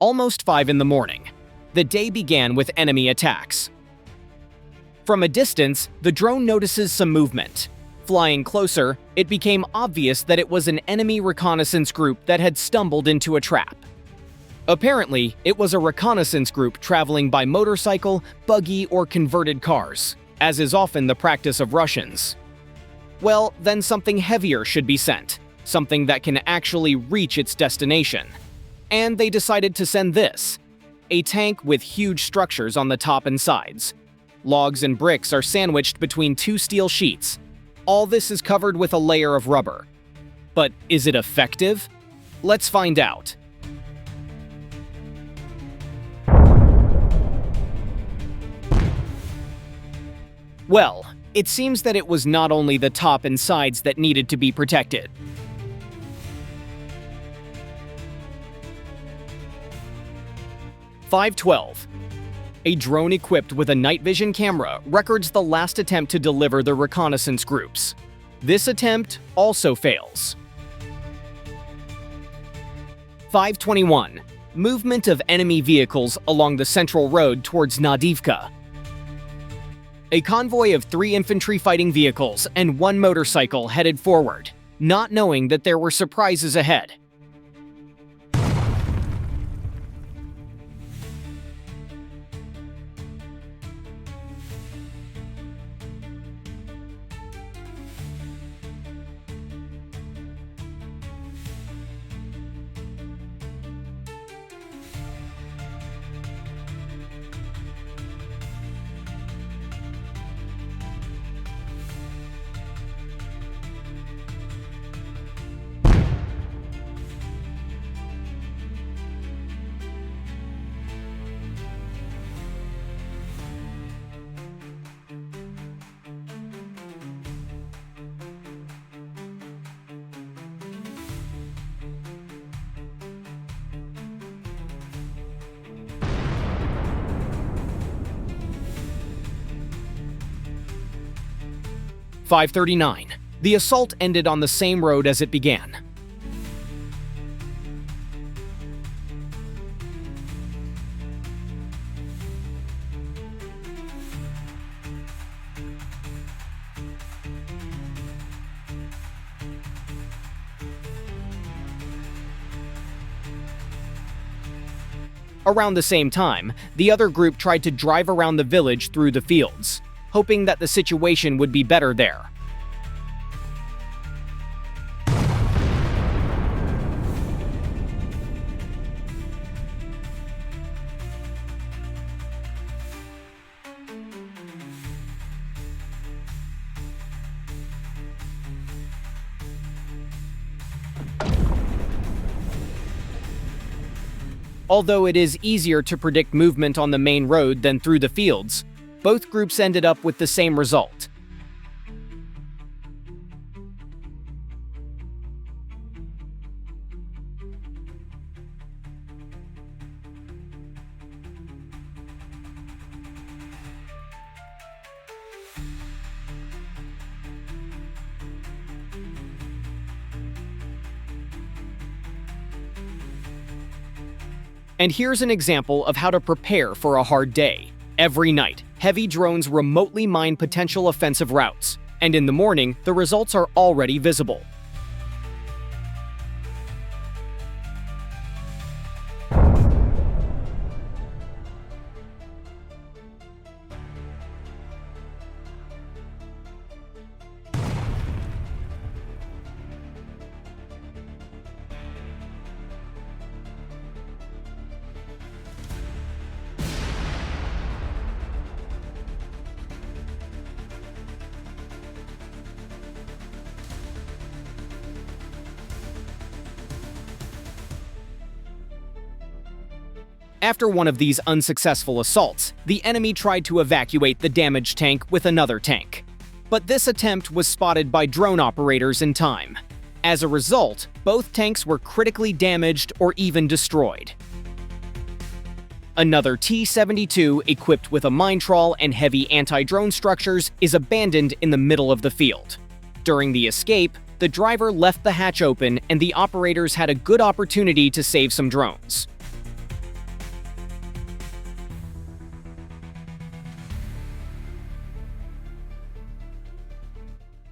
Almost 5 in the morning. The day began with enemy attacks. From a distance, the drone notices some movement. Flying closer, it became obvious that it was an enemy reconnaissance group that had stumbled into a trap. Apparently, it was a reconnaissance group traveling by motorcycle, buggy, or converted cars, as is often the practice of Russians. Well, then something heavier should be sent, something that can actually reach its destination. And they decided to send this: a tank with huge structures on the top and sides. Logs and bricks are sandwiched between 2 steel sheets. All this is covered with a layer of rubber. But is it effective? Let's find out. Well, it seems that it was not only the top and sides that needed to be protected. (5:12). A drone equipped with a night vision camera records the last attempt to deliver the reconnaissance groups. This attempt also fails. 5:21. Movement of enemy vehicles along the central road towards Nadivka. A convoy of 3 infantry fighting vehicles and 1 motorcycle headed forward, not knowing that there were surprises ahead. (5:39). The assault ended on the same road as it began. Around the same time, the other group tried to drive around the village through the fields, hoping that the situation would be better there. Although it is easier to predict movement on the main road than through the fields, both groups ended up with the same result. And here's an example of how to prepare for a hard day. Every night, heavy drones remotely mine potential offensive routes, and in the morning, the results are already visible. After one of these unsuccessful assaults, the enemy tried to evacuate the damaged tank with another tank. But this attempt was spotted by drone operators in time. As a result, both tanks were critically damaged or even destroyed. Another T-72, equipped with a mine trawl and heavy anti-drone structures, is abandoned in the middle of the field. During the escape, the driver left the hatch open and the operators had a good opportunity to save some drones.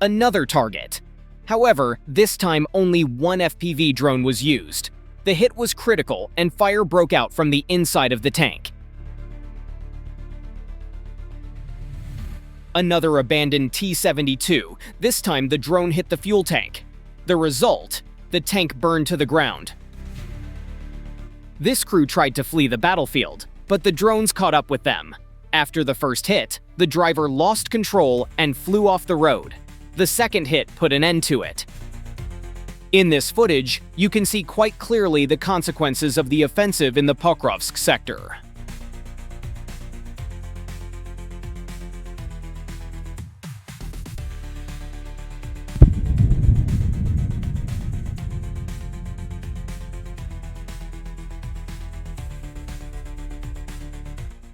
another target. However, this time only one FPV drone was used. The hit was critical and fire broke out from the inside of the tank. Another abandoned T-72, this time the drone hit the fuel tank. The result? The tank burned to the ground. This crew tried to flee the battlefield, but the drones caught up with them. After the first hit, the driver lost control and flew off the road. The second hit put an end to it. In this footage, you can see quite clearly the consequences of the offensive in the Pokrovsk sector.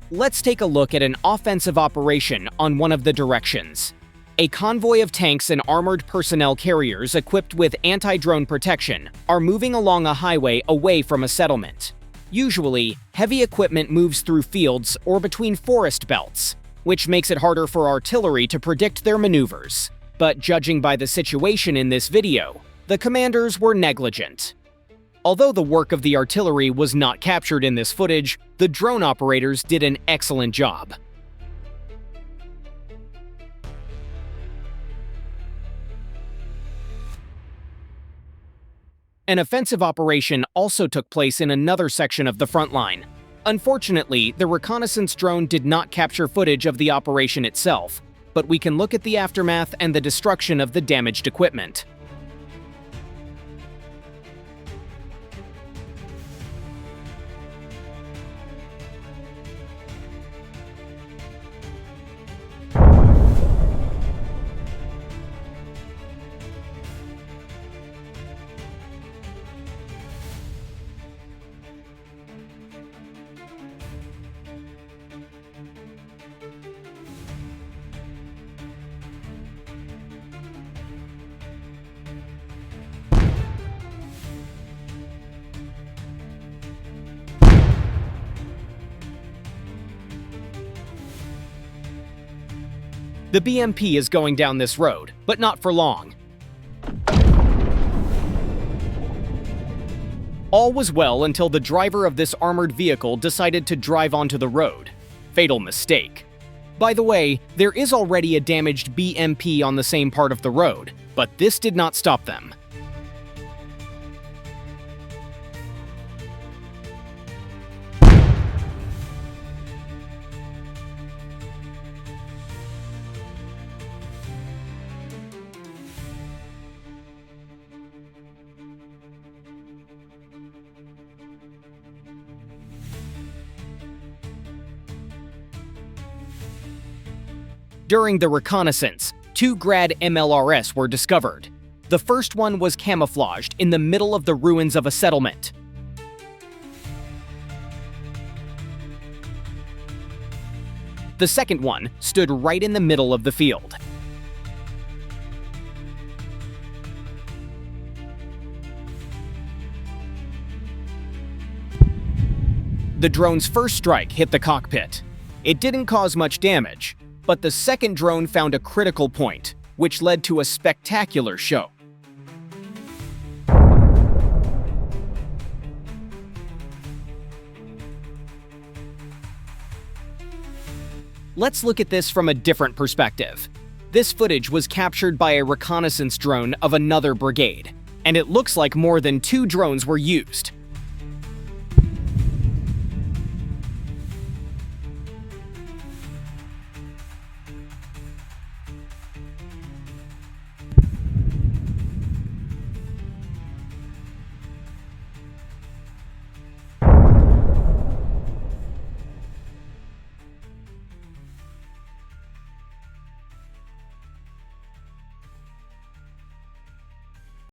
Let's take a look at an offensive operation on one of the directions. A convoy of tanks and armored personnel carriers equipped with anti-drone protection are moving along a highway away from a settlement. Usually, heavy equipment moves through fields or between forest belts, which makes it harder for artillery to predict their maneuvers. But judging by the situation in this video, the commanders were negligent. Although the work of the artillery was not captured in this footage, the drone operators did an excellent job. An offensive operation also took place in another section of the front line. Unfortunately, the reconnaissance drone did not capture footage of the operation itself, but we can look at the aftermath and the destruction of the damaged equipment. The BMP is going down this road, but not for long. All was well until the driver of this armored vehicle decided to drive onto the road. Fatal mistake. By the way, there is already a damaged BMP on the same part of the road, but this did not stop them. During the reconnaissance, 2 Grad MLRS were discovered. The first one was camouflaged in the middle of the ruins of a settlement. The second one stood right in the middle of the field. The drone's first strike hit the cockpit. It didn't cause much damage, but the second drone found a critical point, which led to a spectacular show. Let's look at this from a different perspective. This footage was captured by a reconnaissance drone of another brigade, and it looks like more than 2 drones were used.